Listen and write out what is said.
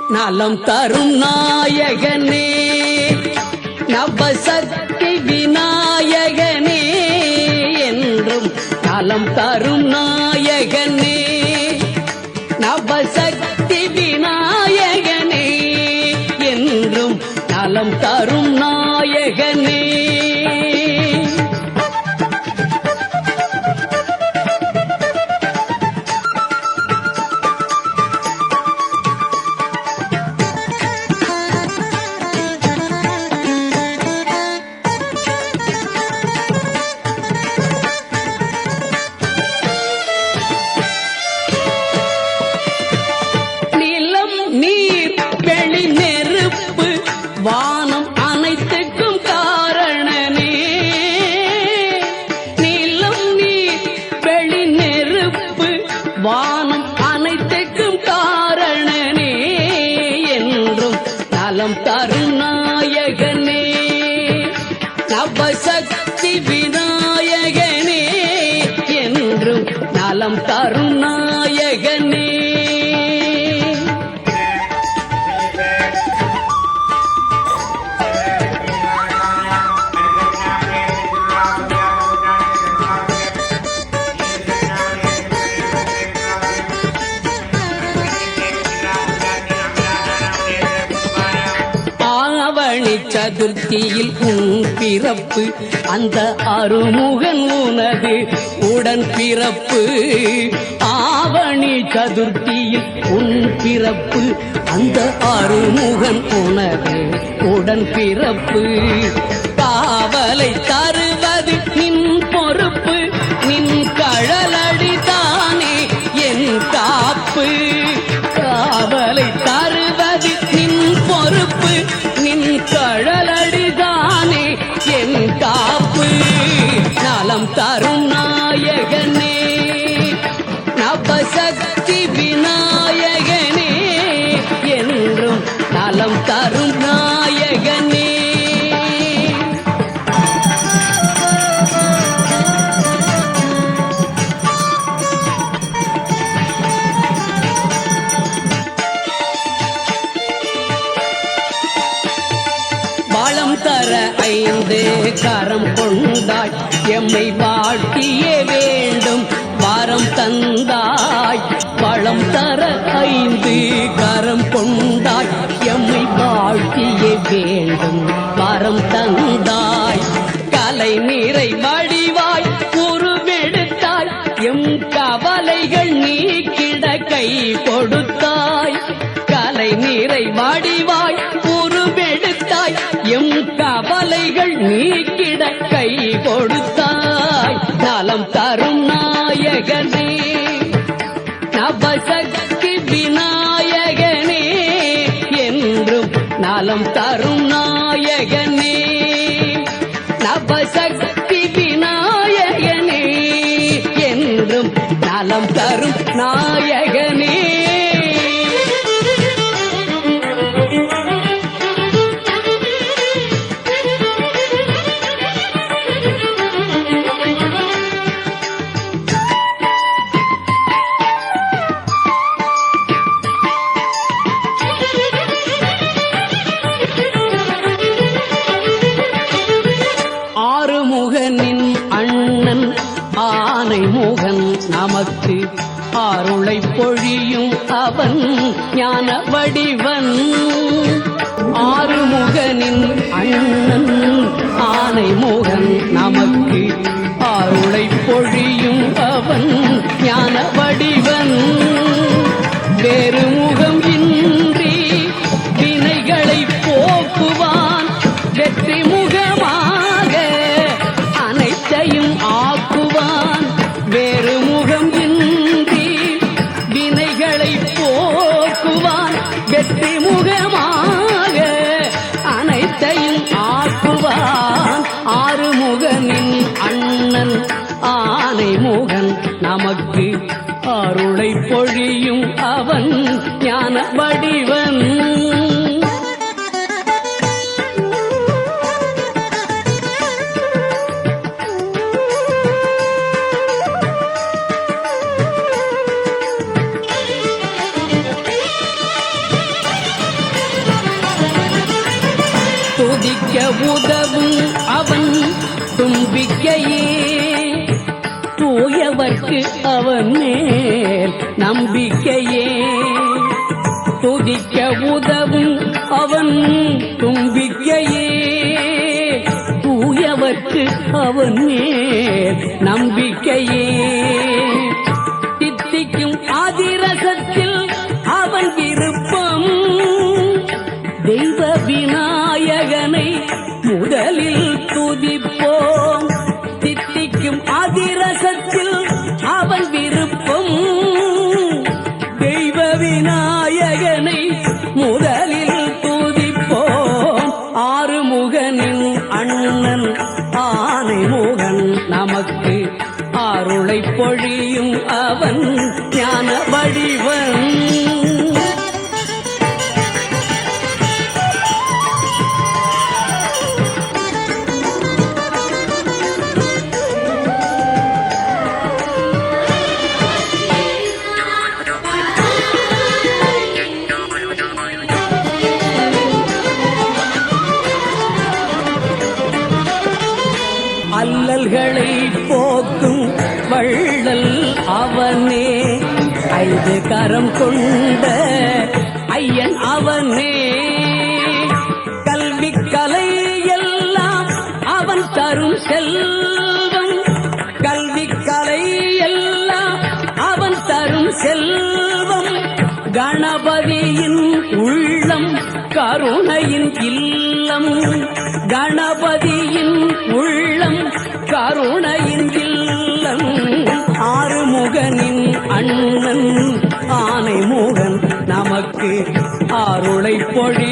நலம் தரும் நாயகனே நவசக்தி விநாயகனே என்றும் நலம் தரும் நாயகனே நவசக்தி விநாயகனே என்றும் நலம் தரும் நாயகனே வானம் அனைத்துக்கும் காரணனே நீலம் நீர் வெளி நெருப்பு வானம் அனைத்துக்கும் காரணனே என்றும் நலம் தரும் நாயகனே நவசக்தி விநாயகனே என்றும் நலம் தரும் நாயகனே சதுர்த்தியில் உன் பிறப்பு அந்த அருமுகன் உனது உடன் பிறப்பு ஆவணி சதுர்த்தியில் உன் பிறப்பு அந்த அருமுகன் உனது உடன் பிறப்பு காவலை தருவது நின் பொறுப்பு நின் கழலடி தானே என் காப்பு காவலை தருவது நின் பொறுப்பு நின் கழலடிதானே என் காப்பு நலம் தரும் நாயகனே நவசக்தி விநாயகனே என்றும் நலம் தரும் நாயகனே தர ஐந்து கரம் கொண்டாய் எம்மை வாழ்த்தியே வேண்டும் வாரம் தந்தாய் வளம் தர ஐந்து கரம் கொண்டாய் எம்மை வாழ்த்தியே வேண்டும் வாரம் தந்தாய் கலை நீரை வடிவாய் உருவெடுத்தாய் எம் கவலைகள் நீக்கிட கை கொடுத்தாய் கலை நீரை வடிவாய் உருவெடுத்தாய் எம் கவலைகள் நீக்கிட கை கொடுத்தாய் நலம் தரும் நாயகனே நவசக்தி விநாயகனே என்றும் நலம் தரும் நாயகனே நவசக்தி விநாயகனே என்றும் நலம் தரும் நாயகனே ஆறுமுகனின் அண்ணன் ஆனைமுகன் நமக்கு ஆருளை பொழியும் அவன் ஞான வடிவன் ஆறுமுகனின் அண்ணன் ஆனைமுகன் நமக்கு ஆருளை பொழியும் அவன் ஞான வடிவன் வேறு முகம் இன்றி வினைகளை போக்குவான் வெற்றி முகமாக அனைத்தையும் ஆக்குவான் வேறு முகம் இன்றி வினைகளை போக்குவான் வெற்றி முகமாக அனைத்தையும் ஆக்குவான் ஆறுமுகனின் அண்ணன் ஆனைமுகன் நமக்கு அருளை பொழியும் அவன் ஞான வடிவன் உதவும் அவன் தும்பிக்கையே தூயவர்க்கு அவன் மேல் நம்பிக்கையே துதிக்க உதவும் அவன் தும்பிக்கையே தூயவர்க்கு அவன் மேல் நம்பிக்கையே தித்திக்கும் அதிரசத்தில் அவன் விருப்பம் தெய்வ விநாயகனை முதலில் துதிப்போம் தித்திக்கும் அதிரசத்தில் அவன் விருப்பம் தெய்வ விநாயகனை முதலில் துதிப்போம் ஆறுமுகனின் அண்ணன் ஆனைமுகன் நமக்கு அருளை பொழியும் அவன் ஞான வடிவன் அல்லல்களை போக்கும் வள்ளல் அவனே ஐந்து கரம் கொண்ட ஐயன் அவனே கல்வி கலை எல்லாம் அவன் தரும் செல்வம் கல்வி கலை எல்லாம் அவன் தரும் செல்வம் கணபதியின் உள்ளம் கருணையின் இல்லம் கணபதியின் உள்ளம் கருணையின் இல்லம் ஆறுமுகனின் அண்ணன் ஆனைமுகன் நமக்கு அருளை பொழி